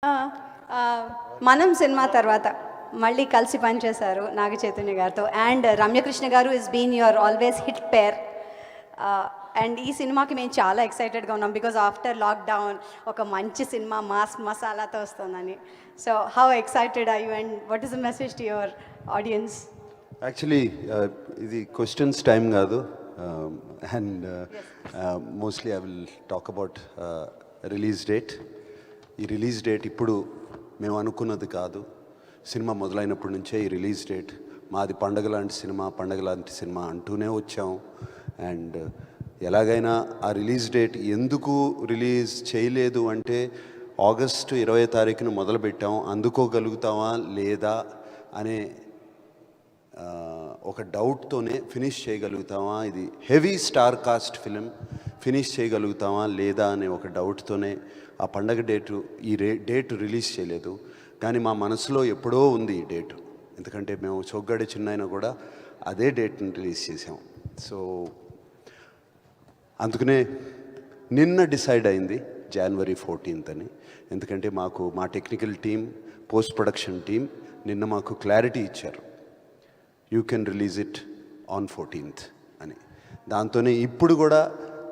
ఆ! మనం సినిమా తర్వాత మళ్ళీ కలిసి పనిచేశారు నాగ చైతన్య గారితో. అండ్ రమ్యకృష్ణ గారు is been your always hit pair. And ఈ సినిమాకి మేము చాలా ఎక్సైటెడ్గా ఉన్నాం బికాజ్ ఆఫ్టర్ లాక్డౌన్ ఒక మంచి సినిమా మాస్ మసాలాతో వస్తుందని. So how excited I you and what is the message to your audience? Actually ఇది క్వశ్చన్స్ టైం కాదు, and mostly I will talk about release date. ఈ రిలీజ్ డేట్ ఇప్పుడు మేము అనుకున్నది కాదు. సినిమా మొదలైనప్పటి నుంచే ఈ రిలీజ్ డేట్ మాది పండగ లాంటి సినిమా అంటూనే వచ్చాం. అండ్ ఎలాగైనా ఆ రిలీజ్ డేట్ ఎందుకు రిలీజ్ చేయలేదు అంటే ఆగస్టు 20వ తారీఖున మొదలుపెట్టాం, అందుకోగలుగుతామా లేదా అనే ఒక డౌట్తోనే ఫినిష్ చేయగలుగుతామా, ఇది heavy star cast film, finish చేయగలుగుతామా లేదా అనే ఒక డౌట్తోనే ఆ పండగ డేటు రిలీజ్ చేయలేదు. కానీ మా మనసులో ఎప్పుడో ఉంది ఈ డేటు, ఎందుకంటే మేము చొగ్గడి చిన్నైనా కూడా అదే డేట్ని రిలీజ్ చేసాం. సో అందుకనే నిన్న డిసైడ్ అయింది January 14th అని. ఎందుకంటే మా technical team, post production team నిన్న మాకు క్లారిటీ ఇచ్చారు, you can release it on 14th అని. దాంతోనే ఇప్పుడు కూడా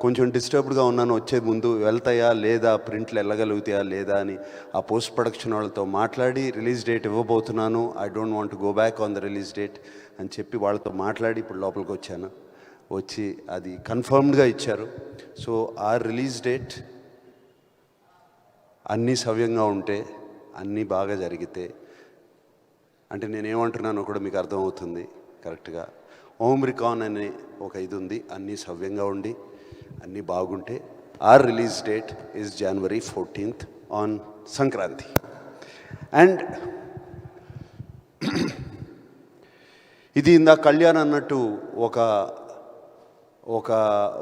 కొంచెం డిస్టర్బ్డ్గా ఉన్నాను, వచ్చే ముందు వెళ్తాయా లేదా, ప్రింట్లు వెళ్ళగలుగుతాయా లేదా అని ఆ పోస్ట్ ప్రొడక్షన్ వాళ్ళతో మాట్లాడి రిలీజ్ డేట్ ఇవ్వబోతున్నాను, I don't want to go back on the release date అని చెప్పి వాళ్ళతో మాట్లాడి ఇప్పుడు లోపలికి వచ్చాను. వచ్చి అది కన్ఫర్మ్డ్గా ఇచ్చారు. సో ఆ రిలీజ్ డేట్ అన్నీ సవ్యంగా ఉంటే, అన్నీ బాగా జరిగితే, అంటే నేనేమంటున్నానో కూడా మీకు అర్థమవుతుంది కరెక్ట్గా. ఓమ్రికాన్ అనే ఒక ఇది ఉంది, అన్నీ సవ్యంగా ఉండి అన్నీ బాగుంటే our release date is January 14th on Sankranti. And ఇది ఇందాక కళ్యాణ్ అన్నట్టు ఒక ఒక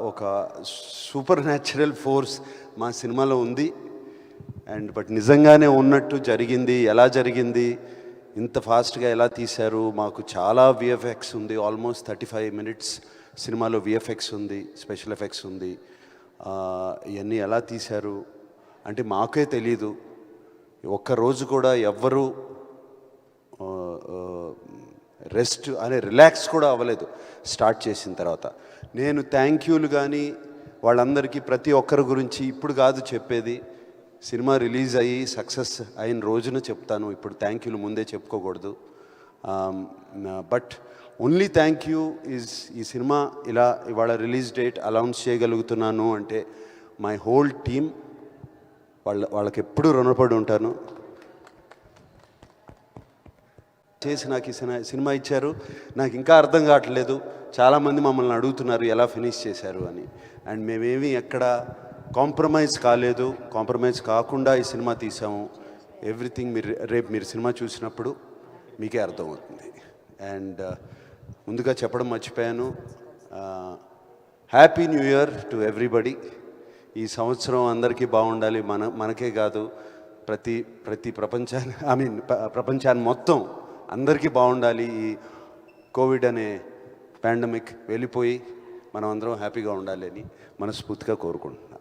ఒక సూపర్ న్యాచురల్ ఫోర్స్ మా సినిమాలో ఉంది. అండ్ బట్ నిజంగానే ఉన్నట్టు జరిగింది. ఎలా జరిగింది, ఇంత ఫాస్ట్గా ఎలా తీశారు, మాకు చాలా విఎఫ్ఎక్స్ ఉంది, ఆల్మోస్ట్ 35 minutes సినిమాలో విఎఫ్ఎక్స్ ఉంది, స్పెషల్ ఎఫెక్ట్స్ ఉంది. ఇవన్నీ ఎలా తీశారు అంటే మాకే తెలీదు. ఒక్కరోజు కూడా ఎవ్వరూ రెస్ట్ అనే రిలాక్స్ కూడా అవ్వలేదు స్టార్ట్ చేసిన తర్వాత. నేను థ్యాంక్ యూలు కానీ వాళ్ళందరికీ ప్రతి ఒక్కరి గురించి ఇప్పుడు కాదు చెప్పేది, సినిమా రిలీజ్ అయ్యి సక్సెస్ అయిన రోజున చెప్తాను. ఇప్పుడు థ్యాంక్ యూలు ముందే చెప్పుకోకూడదు. But only thank you is ఈ సినిమా ఇలా ఇవాళ రిలీజ్ డేట్ అనౌన్స్ చేయగలుగుతున్నాను అంటే మై హోల్ టీమ్, వాళ్ళకి ఎప్పుడూ రుణపడి ఉంటాను. చేసి నాకు ఈ సినిమా ఇచ్చారు. నాకు ఇంకా అర్థం కావట్లేదు, చాలామంది మమ్మల్ని అడుగుతున్నారు ఎలా ఫినిష్ చేశారు అని. అండ్ మేమేమీ ఎక్కడ కాంప్రమైజ్ కాలేదు, కాంప్రమైజ్ కాకుండా ఈ సినిమా తీసాము. ఎవ్రీథింగ్ రేపు మీరు సినిమా చూసినప్పుడు మీకే అర్థమవుతుంది. అండ్ ముందుగా చెప్పడం మర్చిపోయాను, happy new year to everybody. ఈ సంవత్సరం అందరికీ బాగుండాలి, మనకే కాదు ప్రతి ప్రపంచాన్ని మొత్తం అందరికీ బాగుండాలి. ఈ కోవిడ్ అనే పాండమిక్ వెళ్ళిపోయి మనం అందరం హ్యాపీగా ఉండాలి అని మనస్ఫూర్తిగా కోరుకుంటున్నాను.